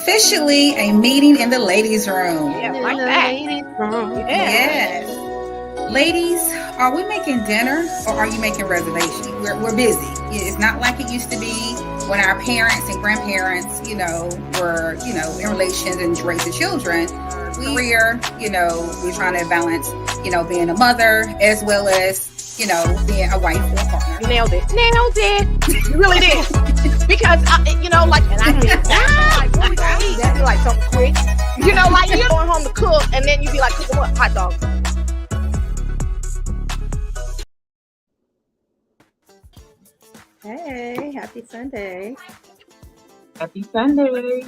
officially a meeting in the ladies' room. Yeah, like that. Yes. Ladies, are we making dinner or are you making reservations? We're busy. It's not like it used to be when our parents and grandparents, were, in relations and raising children. Career, we're trying to balance, being a mother as well as, being a wife or a partner. You nailed it. You really did. Because, and I can like, what we gonna eat? That'd be like something quick. Like you're going home to cook, and then you'd be like, cooking what? Hot dogs. Hey, happy Sunday. Happy Sunday.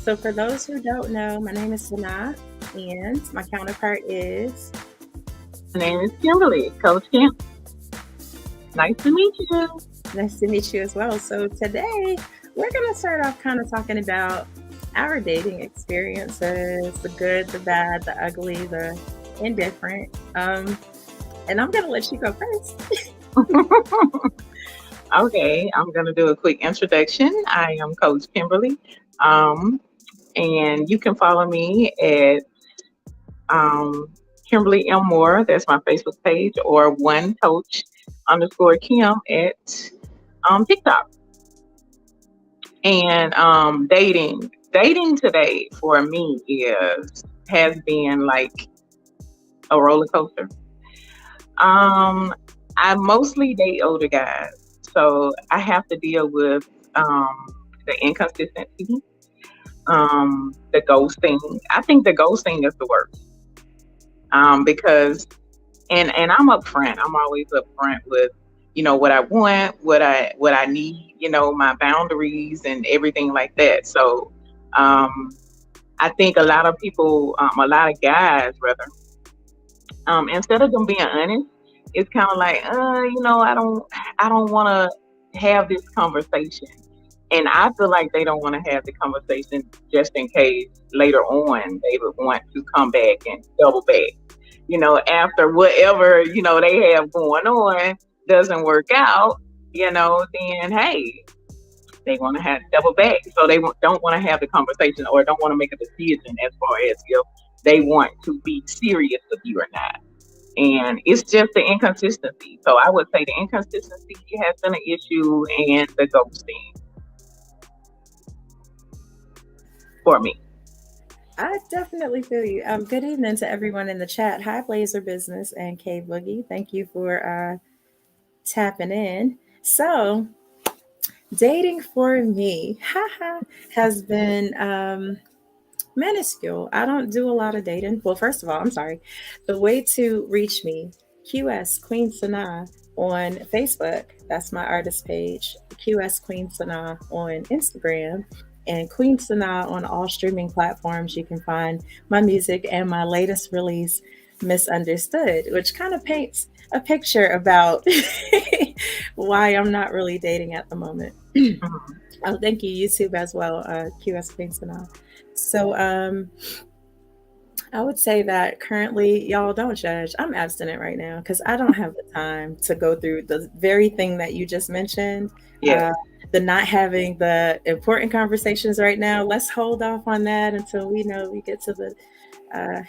So for those who don't know, my name is Sanaa, and my counterpart is... My name is Kimberly, Coach Kim. Nice to meet you. Nice to meet you as well. So today, we're going to start off kind of talking about our dating experiences, the good, the bad, the ugly, the indifferent. And I'm going to let you go first. Okay, I'm going to do a quick introduction. I am Coach Kimberly, and you can follow me at Kimberly M. Moore. That's my Facebook page, or @1coach_Kim at TikTok. And dating today for me has been like a roller coaster. I mostly date older guys, so I have to deal with the inconsistency, the ghosting. I think the ghosting is the worst, because and I'm upfront. I'm always upfront with what I want, what I need, my boundaries and everything like that. So I think a lot of people, a lot of guys rather, instead of them being honest, it's kind of like, I don't want to have this conversation. And I feel like they don't want to have the conversation just in case later on they would want to come back and double back. After whatever, they have going on doesn't work out, then hey, they want to have double back. So they don't want to have the conversation or don't want to make a decision as far as if they want to be serious with you or not. And it's just the inconsistency. So I would say the inconsistency has been an issue, and the ghosting for me. I definitely feel you. Good evening to everyone in the chat. Hi, Blazer Business and K Boogie. Thank you for tapping in. So, dating for me has been minuscule. I don't do a lot of dating. Well, first of all, I'm sorry. The way to reach me, QS Queen Sanaa on Facebook. That's my artist page. QS Queen Sanaa on Instagram. And Queen Sanaa on all streaming platforms. You can find my music and my latest release, Misunderstood, which kind of paints a picture about why I'm not really dating at the moment. Oh, thank you, YouTube as well, QS Queen Sanaa. So I would say that currently, y'all don't judge. I'm abstinent right now because I don't have the time to go through the very thing that you just mentioned. Yeah. The not having the important conversations right now. Let's hold off on that until we get to the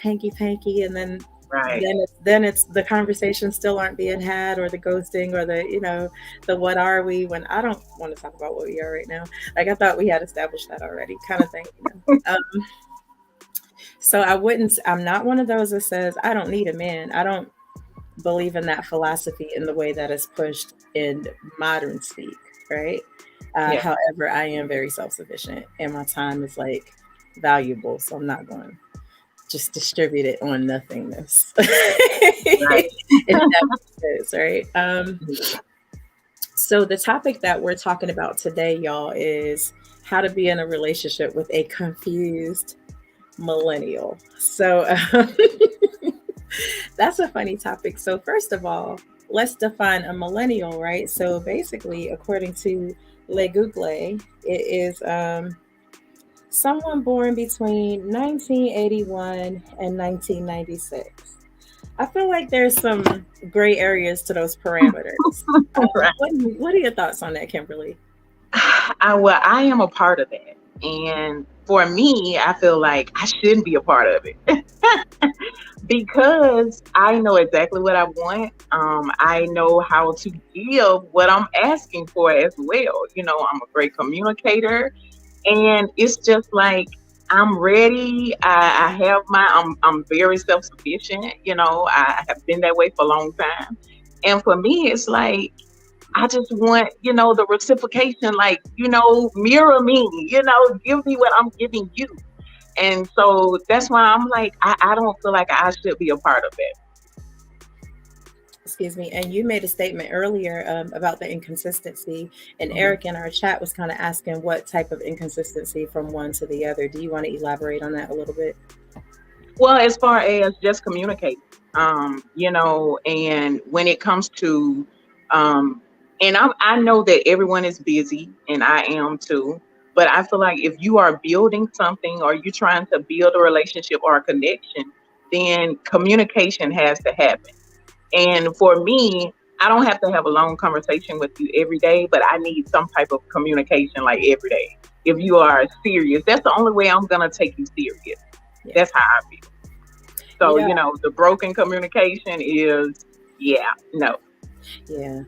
hanky-panky, and then right. then it's the conversations still aren't being had, or the ghosting, or the what are we, when I don't want to talk about what we are right now. Like, I thought we had established that already, kind of thing. So I'm not one of those that says I don't need a man. I don't believe in that philosophy in the way that is pushed in modern speak, right? Yeah. However, I am very self-sufficient and my time is like valuable. So I'm not going to just distribute it on nothingness. Right. Right? So the topic that we're talking about today, y'all, is how to be in a relationship with a confused millennial. So that's a funny topic. So first of all, let's define a millennial, right? So basically, according to Le Google, it is someone born between 1981 and 1996. I feel like there's some gray areas to those parameters. Right. What are your thoughts on that, Kimberly? I am a part of that. And for me, I feel like I shouldn't be a part of it because I know exactly what I want. I know how to give what I'm asking for as well. I'm a great communicator, and it's just like I'm ready. I have I'm very self sufficient. I have been that way for a long time, and for me, it's like I just want, the reciprocation, like, mirror me, give me what I'm giving you. And so that's why I'm like, I don't feel like I should be a part of it. Excuse me. And you made a statement earlier about the inconsistency, and Mhm. Eric in our chat was kind of asking what type of inconsistency from one to the other. Do you want to elaborate on that a little bit? Well, as far as just communicating, and when it comes to, and I know that everyone is busy, and I am too. But I feel like if you are building something or you're trying to build a relationship or a connection, then communication has to happen. And for me, I don't have to have a long conversation with you every day, but I need some type of communication like every day. If you are serious, that's the only way I'm gonna take you serious. Yeah. That's how I feel. So, Yeah. the broken communication is, no. Yeah,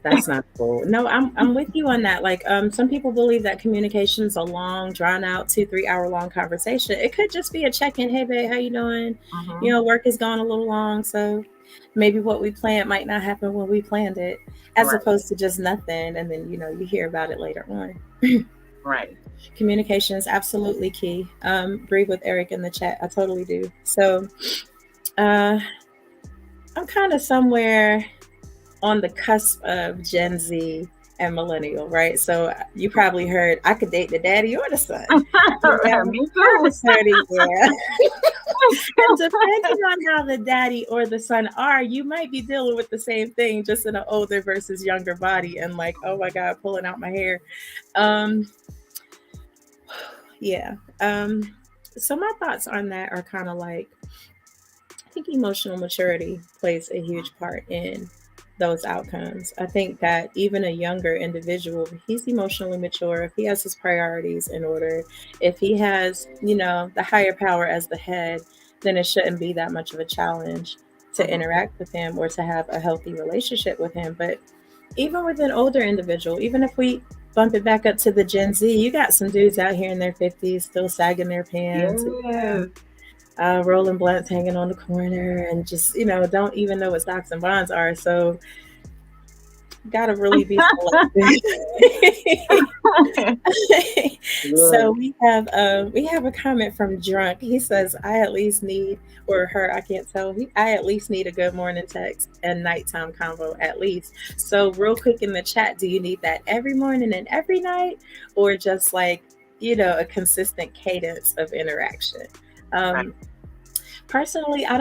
that's not cool. No, I'm with you on that. Like, some people believe that communication is a long, drawn out, 2-3 hour long conversation. It could just be a check in. Hey, babe, how you doing? Mhm. Work is going a little long, so maybe what we planned might not happen when we planned it, as Right, opposed to just nothing, and then you hear about it later on. right. Communication is absolutely key. Breathe with Eric in the chat. I totally do. So, uh, I'm kind of somewhere on the cusp of Gen Z and millennial, right? So you probably heard I could date the daddy or the son. Me Kind too. of sorry, yeah. And depending on how the daddy or the son are, you might be dealing with the same thing, just in an older versus younger body. And like, oh my God, pulling out my hair. Um, yeah. So my thoughts on that are kind of like, I think emotional maturity plays a huge part in those outcomes. I think that even a younger individual, if he's emotionally mature, if he has his priorities in order, if he has, the higher power as the head, then it shouldn't be that much of a challenge to Mhm. interact with him or to have a healthy relationship with him. But even with an older individual, even if we bump it back up to the Gen Z, you got some dudes out here in their 50s still sagging their pants, Yes. rolling blunts, hanging on the corner, and just don't even know what stocks and bonds are. So gotta really be selective. So Yes. we have a comment from Drunk. He says, I at least need, or her, I can't tell. I at least need a good morning text and nighttime convo at least. So real quick in the chat, do you need that every morning and every night, or just like a consistent cadence of interaction? Right. Personally, I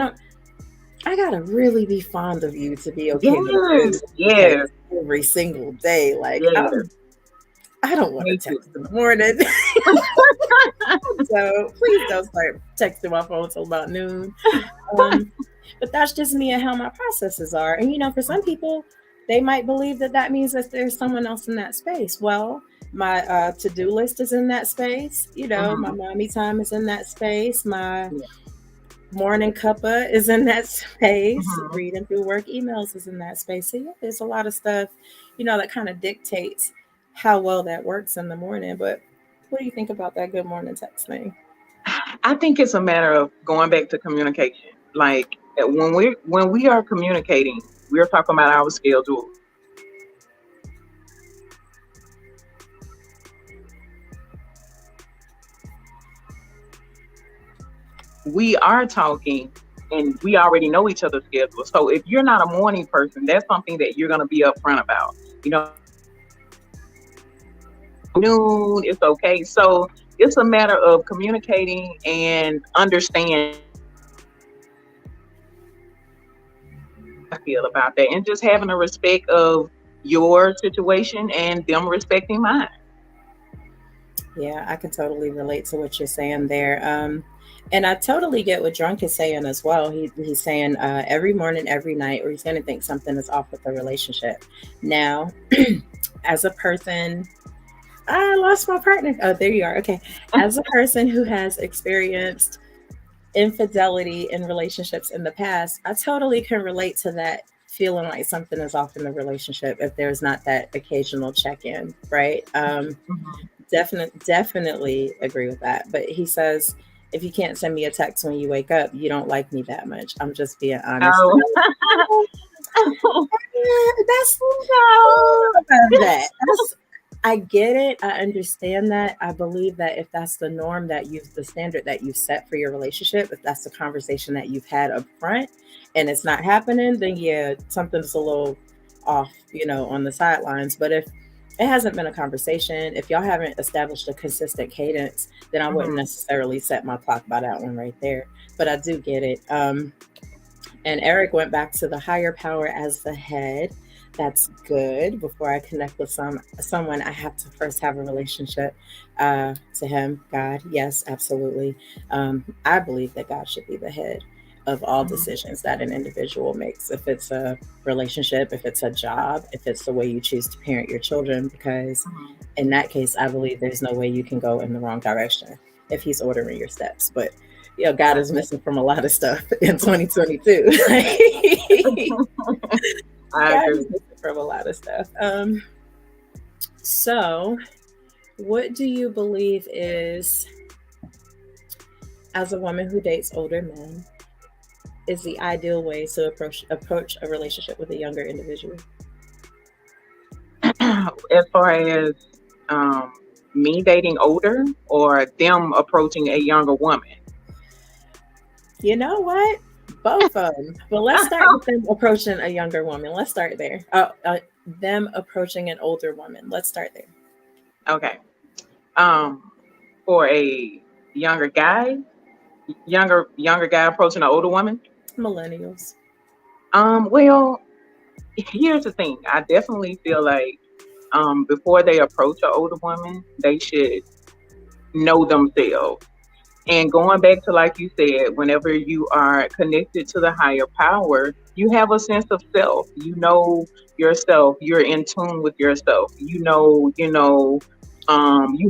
gotta really be fond of you to be okay with a Yes. good Yes. text every single day. Like, Yes. I don't want to Me too. text in the morning. So please don't start texting my phone until about noon. But that's just me and how my processes are. And for some people, they might believe that means that there's someone else in that space. Well, my to-do list is in that space. My Mhm. mommy time is in that space. My Yeah. morning cuppa is in that space. Mhm. Reading through work emails is in that space. So yeah, there's a lot of stuff, that kind of dictates how well that works in the morning. But what do you think about that good morning text thing? I think it's a matter of going back to communication. Like when we are communicating, we're talking about our schedule. We are talking and we already know each other's schedule. So if you're not a morning person, that's something that you're gonna be upfront about. Noon, it's okay. So it's a matter of communicating and understanding how I feel about that and just having a respect of your situation and them respecting mine. Yeah, I can totally relate to what you're saying there. And I totally get what Drunk is saying as well. He's saying every morning, every night, or he's going to think something is off with the relationship. Now, as a person I lost my partner. Oh, there you are. Okay. As a person who has experienced infidelity in relationships in the past, I totally can relate to that feeling like something is off in the relationship if there's not that occasional check in, right? Mhm. Definitely agree with that. But he says, if you can't send me a text when you wake up, you don't like me that much. I'm just being honest. Oh, That's no. about that. I get it. I understand that. I believe that if that's the norm that the standard that you've set for your relationship, if that's the conversation that you've had up front and it's not happening, then yeah, something's a little off, on the sidelines. But if it hasn't been a conversation, if y'all haven't established a consistent cadence, then I wouldn't Mhm. necessarily set my clock by that one right there. But I do get it. And Eric went back to the higher power as the head. That's good. Before I connect with someone, I have to first have a relationship to him. God, yes, absolutely. I believe that God should be the head of all Mhm. decisions that an individual makes. If it's a relationship, if it's a job, if it's the way you choose to parent your children, because Mhm. in that case, I believe there's no way you can go in the wrong direction if He's ordering your steps. But God Right. is missing from a lot of stuff in 2022. I God is agree. missing from a lot of stuff. So, what do you believe is, as a woman who dates older men, is the ideal way to approach a relationship with a younger individual? As far as um, me dating older or them approaching a younger woman. You know what? Both of them. But let's start with them approaching a younger woman. Let's start there. Them approaching an older woman. Let's start there. Okay. Um, for a younger guy, younger guy approaching an older woman. Millennials. Well, here's the thing. I definitely feel like before they approach an older woman, they should know themselves. And going back to like you said, whenever you are connected to the higher power, you have a sense of self. You know yourself. You're in tune with yourself. You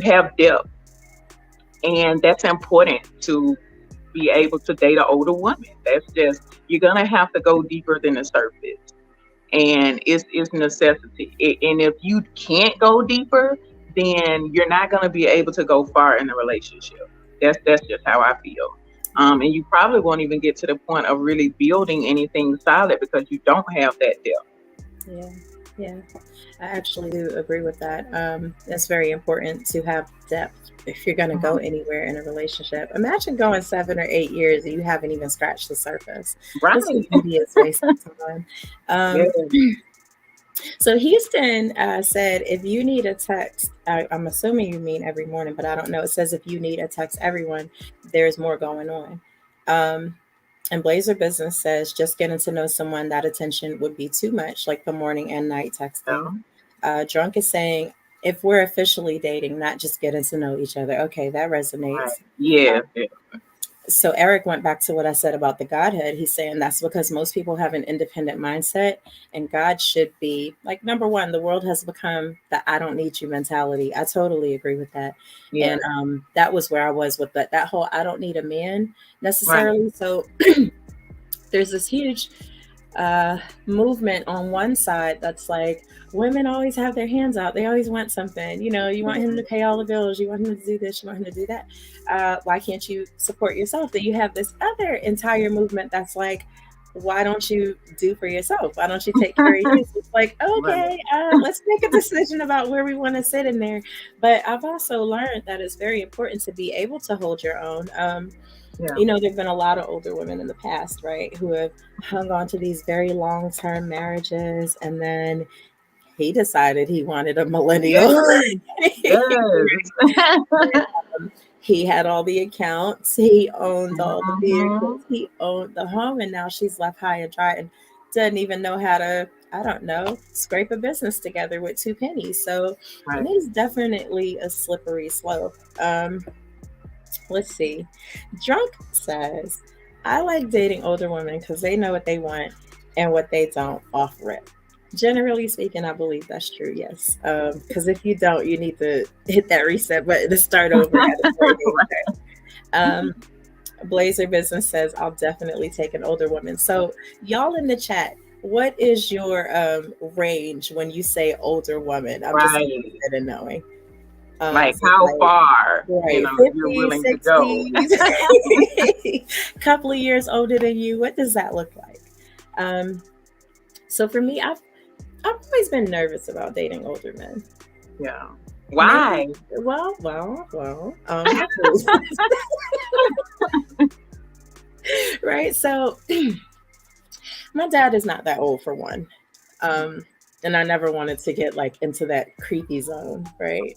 have depth, and that's important to be able to date an older woman. That's just you're gonna have to go deeper than the surface, and it's necessity. And if you can't go deeper, then you're not gonna be able to go far in the relationship. That's just how I feel. And you probably won't even get to the point of really building anything solid because you don't have that depth. Yeah, yeah. I actually do agree with that. It's very important to have depth if you're going to go Mhm. anywhere in a relationship. Imagine going 7 or 8 years and you haven't even scratched the surface. It's an Right. envious waste of time. Yes. Um, so Houston said, if you need a text, I'm assuming you mean every morning, but I don't know. It says if you need a text everyone, there's more going on. Um, and Blazer Business says just getting to know someone, that attention would be too much, like the morning and night texting. So, Drunk is saying, if we're officially dating, not just getting to know each other. Okay, that right. resonates. Yes. Yes. So Eric went back to what I said about the Godhead. He's saying that's because most people have an independent mindset, and God should be like number one. The world has become the "I don't need you" mentality. I totally agree with that, Yes. and that was where I was with that whole "I don't need a man" Right. necessarily. So there's this huge movement on one side that's like women always have their hands out. They always want something. You want him to pay all the bills. You want him to do this. You want him to do that. Why can't you support yourself? Then you have this other entire movement that's like, why don't you do for yourself? Why don't you take care of you? It's like, Right. okay, let's make a decision about where we want to sit in there. But I've also learned that it's very important to be able to hold your own. Yeah. There've been a lot of older women in the past, right, who have hung on to these very long-term marriages, and then he decided he wanted a millennial. Yes. Yes. He had all the accounts, he owned all the vehicles, Mhm. he owned the home, and now she's left high and dry and doesn't even know how to, I don't know, scrape a business together with two pennies. So it Right. is definitely a slippery slope. Let's see. Drunk says, I like dating older women because they know what they want and what they don't off rip. Generally speaking, I believe that's true. Yes, because if you don't, you need to hit that reset button to start over. At a certain age. Um, Blazer Business says, "I'll definitely take an older woman." So, y'all in the chat, what is your range when you say older woman? I'm just Right. interested in knowing. Like So how like, far, right, you're 50, willing to go. 60, couple of years older than you. What does that look like? So for me, I've always been nervous about dating older men. Yeah. Why? Maybe, well. Right. So my dad is not that old for one. And I never wanted to get like into that creepy zone, right?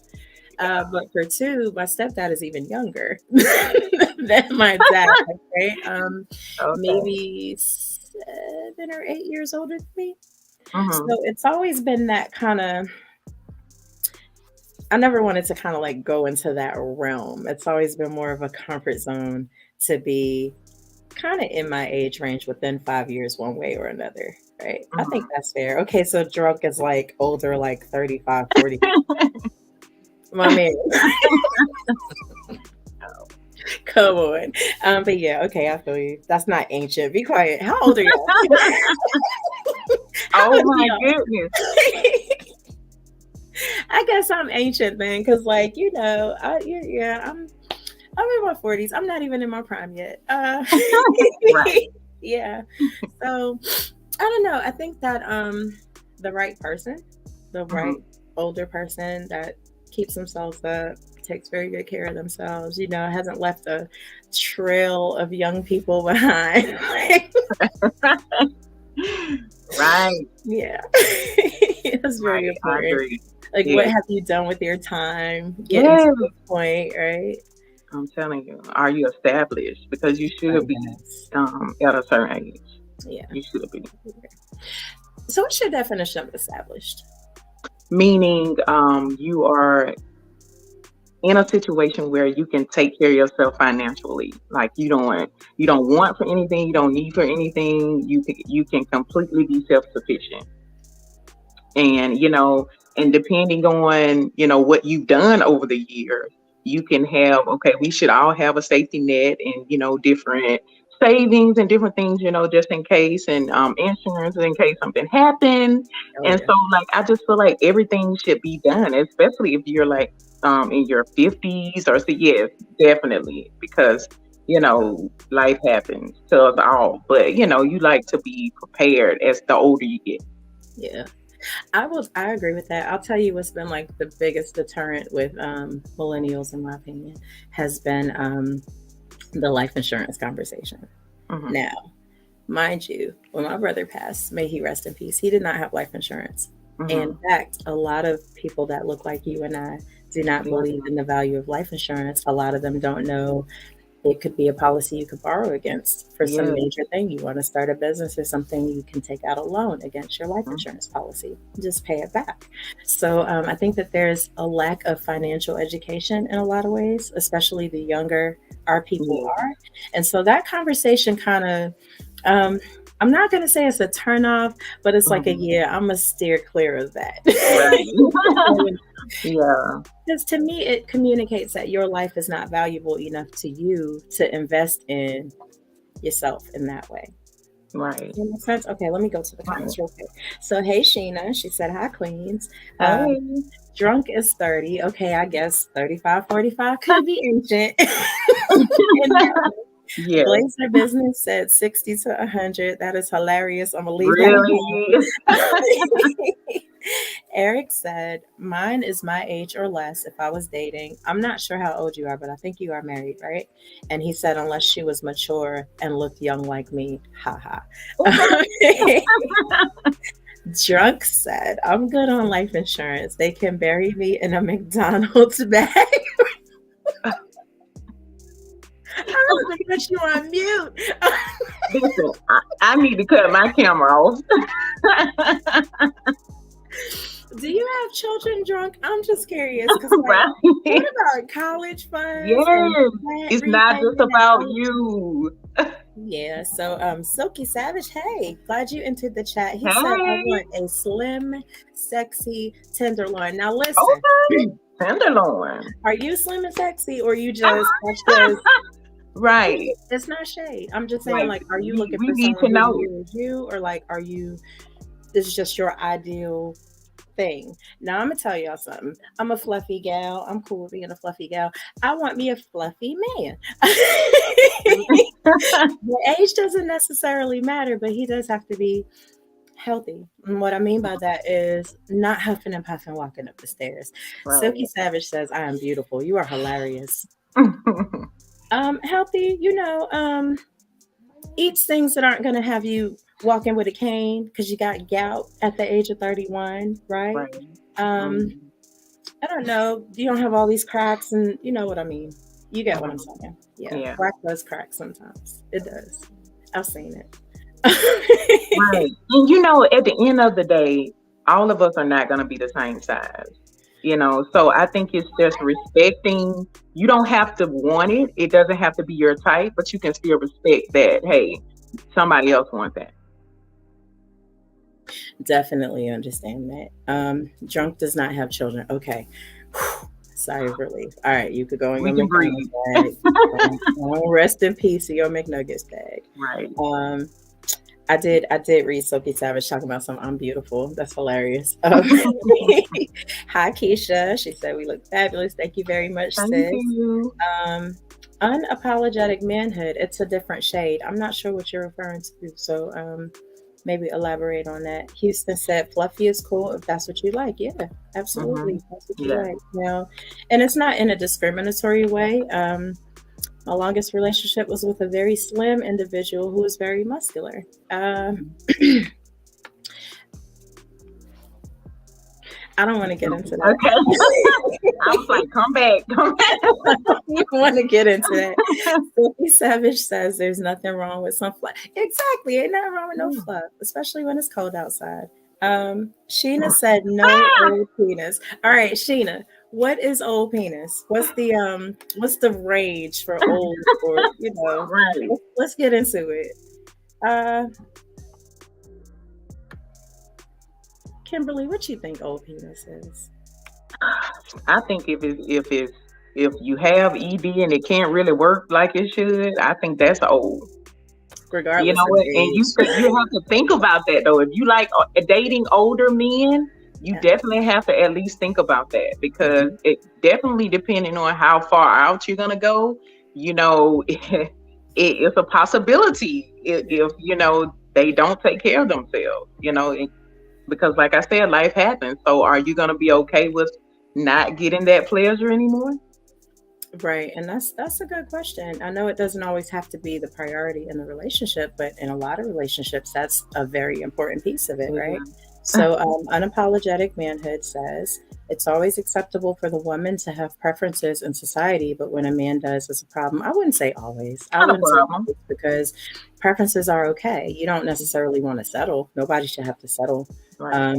But for two, my stepdad is even younger than my dad, right? Okay. Maybe 7 or 8 years older than me. Mhm. So it's always been that kind of, I never wanted to kind of like go into that realm. It's always been more of a comfort zone to be kind of in my age range within 5 years, one way or another. Right. I think that's fair. Okay. So drunk is like older, like 35, 40. My man. Come on. But yeah, okay, I feel you. That's not ancient. Be quiet. How old are y'all? Oh my goodness. I guess I'm ancient then, because like, I'm in my 40s. I'm not even in my prime yet. Right. Yeah. So I don't know. I think that the right person, the right older person that keeps themselves up, takes very good care of themselves, hasn't left a trail of young people behind. Right. Yeah. That's very I important. agree. Like, Yeah. what have you done with your time? Getting to this point, right? I'm telling you, are you established? Because you should be Yes. at a certain age. Yeah. You should be. So what's your definition of established? Meaning you are in a situation where you can take care of yourself financially. Like you don't want for anything, you don't need for anything. You can completely be self-sufficient. And and depending on what you've done over the years, you can have, okay, we should all have a safety net and different savings and different things, just in case, and insurance in case something happens. And so like I just feel like everything should be done, especially if you're like in your 50s or so. Yes, definitely, because life happens to us all, but you like to be prepared as the older you get. Yeah. I agree with that. I'll tell you what's been like the biggest deterrent with millennials, in my opinion, has been the life insurance conversation. Mm-hmm. Now, mind you, when my brother passed, may he rest in peace, he did not have life insurance. Mm-hmm. In fact, a lot of people that look like you and I do not believe in the value of life insurance. A lot of them don't know it could be a policy you could borrow against for some major thing. You want to start a business or something, you can take out a loan against your life insurance policy. Just pay it back. So I think that there's a lack of financial education in a lot of ways, especially the younger our people are. And so that conversation kind of, I'm not going to say it's a turnoff, but it's like I'm going to steer clear of that. Right. Yeah. Because to me, it communicates that your life is not valuable enough to you to invest in yourself in that way. Right. That makes sense? Okay, let me go to the comments real quick. So, hey, Sheena. She said, hi, Queens. Hey. Drunk is 30. Okay, I guess 35, 45 could be ancient. Yeah. Blazer Business said 60 to 100. That is hilarious. I'm going to leave that. Eric said, mine is my age or less if I was dating. I'm not sure how old you are, but I think you are married, right? And he said, unless she was mature and looked young like me. Ha ha. Drunk said, I'm good on life insurance. They can bury me in a McDonald's bag. I really think that you on mute. Listen, I need to cut my camera off. Do you have children, Drunk? I'm just curious. Right. What about college funds? Yes, it's not just about you. Yeah, so Silky Savage, hey, glad you entered the chat. He said, I Hey, want a slim, sexy tenderloin. Now listen, okay, tenderloin. are you slim and sexy, or you just that's just Right. it's not shade. I'm just saying, Like like, are you we, looking we for need someone to who's know. you as you, or like are you this is just your ideal thing? Now I'm gonna tell y'all something. I'm a fluffy gal. I'm cool with being a fluffy gal. I want me a fluffy man. The age doesn't necessarily matter, but he does have to be healthy. And what I mean by that is not huffing and puffing walking up the stairs. Silky Right. Savage says, I am beautiful. You are hilarious. Healthy, eats things that aren't gonna have you walking with a cane because you got gout at the age of 31, right? Right. Um, Mhm. I don't know. You don't have all these cracks, and you know what I mean. You get what I'm Right. saying. Yeah, Yeah. black does crack sometimes. It does. I've seen it. Right. And at the end of the day, all of us are not going to be the same size. So I think it's just respecting. You don't have to want it. It doesn't have to be your type, but you can still respect that, hey, somebody else wants that. Definitely understand that. Drunk does not have children. Okay. Sigh of relief. All right, you could go in We your can McDonald's breathe. bag. Rest in peace to your McNuggets bag. Right. Um, I did read Sophie Savage talking about some I'm beautiful. That's hilarious. Hi Keisha. She said we look fabulous. Thank you very much, Thank sis. you. Um, unapologetic manhood. It's a different shade. I'm not sure what you're referring to. So maybe elaborate on that. Houston said fluffy is cool if that's what you like. Yeah, Hmm. absolutely. If that's what you Yeah. like. And it's not in a discriminatory way. My longest relationship was with a very slim individual who was very muscular. I don't want to get into that. Okay. I was like, come back, come back. You want to get into that. Sophie Savage says there's nothing wrong with some fluff. Exactly. Ain't nothing wrong with no fluff, especially when it's cold outside. Sheena said no old penis. All right, Sheena, what is old penis? What's the rage for old, or Right. let's get into it. Uh Kimberly, what you think old penis is? I think if you have ED and it can't really work like it should, I think that's old. You Regardless know of what? And age. you have to think about that though. If you like dating older men, you Yeah. definitely have to at least think about that because it definitely depending on how far out you're gonna go. It's a possibility if they don't take care of themselves. Because like I said, life happens. So are you gonna be okay with not getting that pleasure anymore? Right. And that's a good question. I know it doesn't always have to be the priority in the relationship, but in a lot of relationships, that's a very important piece of it, right? Yeah. So, unapologetic manhood says it's always acceptable for the woman to have preferences in society, but when a man does, it's a problem. I wouldn't say always. I Not a wouldn't say problem. always because preferences are okay. You don't necessarily want to settle. Nobody should have to settle. Right.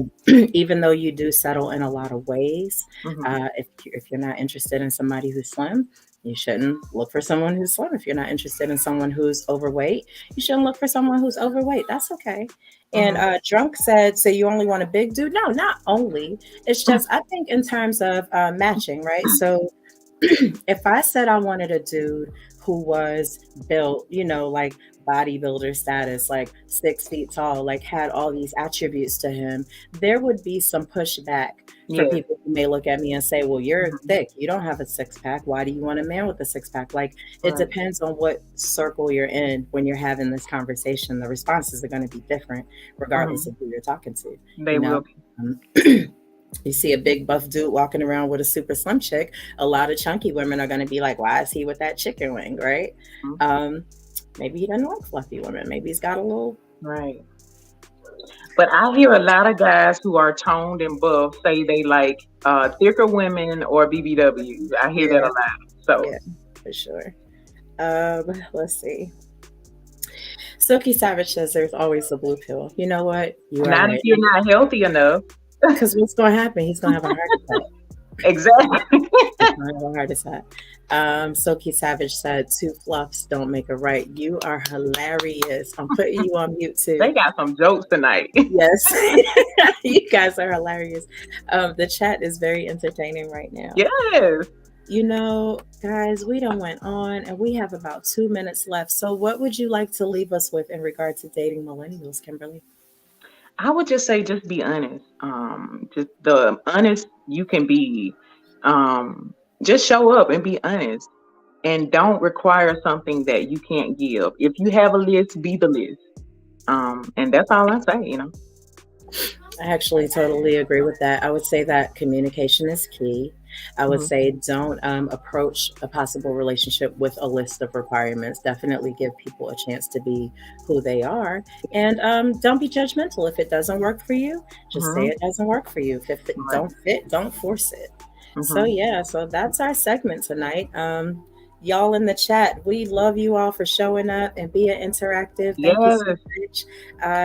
Even though you do settle in a lot of ways, Hmm. if you're not interested in somebody who's slim, you shouldn't look for someone who's slim. If you're not interested in someone who's overweight, you shouldn't look for someone who's overweight. That's okay. And Hmm. Drunk said, so you only want a big dude? No, not only. It's just, I think, in terms of matching, right? So if I said I wanted a dude who was built, like bodybuilder status, like 6 feet tall, like had all these attributes to him, there would be some pushback for Yes. people who may look at me and say, well, you're Mhm. thick. You don't have a six pack. Why do you want a man with a six pack? Like, it Right. depends on what circle you're in when you're having this conversation. The responses are going to be different regardless Hmm. of who you're talking to, They you know? will be. Um, you see a big buff dude walking around with a super slim chick, a lot of chunky women are going to be like, why is he with that chicken wing, right? Mhm. Maybe he doesn't like fluffy women. Maybe he's got a little. Right. But I hear a lot of guys who are toned and buff say they like thicker women or BBWs. I hear that Yeah, a lot. So yeah, for sure. Let's see. Silky Savage says there's always the blue pill. You know what? You are not if right. you're not healthy enough. Because what's going to happen? He's going to have a heart attack. Exactly. I have a heart attack. Silky Savage said, two fluffs don't make a right. You are hilarious. I'm putting you on mute too. They got some jokes tonight. Yes. You guys are hilarious. The chat is very entertaining right now. Yes. You know, guys, we done went on and we have about 2 minutes left. So what would you like to leave us with in regard to dating millennials, Kimberly? I would just say, just be honest. Just the honest you can be. Just show up and be honest, and don't require something that you can't give. If you have a list, be the list. And that's all I say. I actually totally agree with that. I would say that communication is key. I would say don't approach a possible relationship with a list of requirements. Definitely give people a chance to be who they are. And don't be judgmental. If it doesn't work for you, just say it doesn't work for you. If it don't fit, don't force it. So yeah, so that's our segment tonight. Y'all in the chat, we love you all for showing up and being interactive. Thank you so much.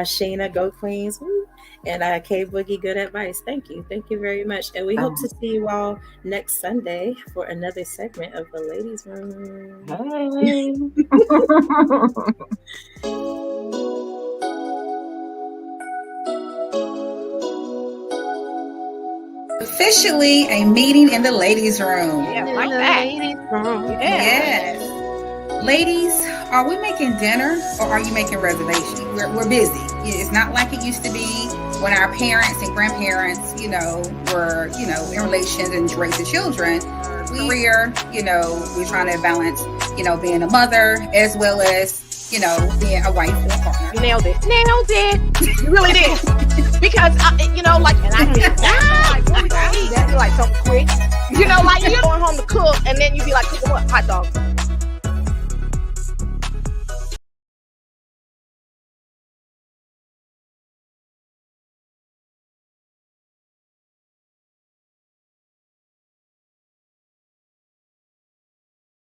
Sheena, go Queens. Woo. And K Boogie, good advice. Thank you. Thank you very much. And we hope to see you all next Sunday for another segment of the Ladies Room. Officially a meeting in the ladies' room. Yeah, like that. Yes. Ladies, are we making dinner or are you making reservations? We're busy. It's not like it used to be when our parents and grandparents, were, in relations and raising children. Career, we're trying to balance, being a mother as well as, being a wife or a partner. You nailed it. You really did. Because, and I didn't like, what we gonna eat? That'd be like something quick. You're going home to cook, and then you'd be like, cooking what? Hot dogs.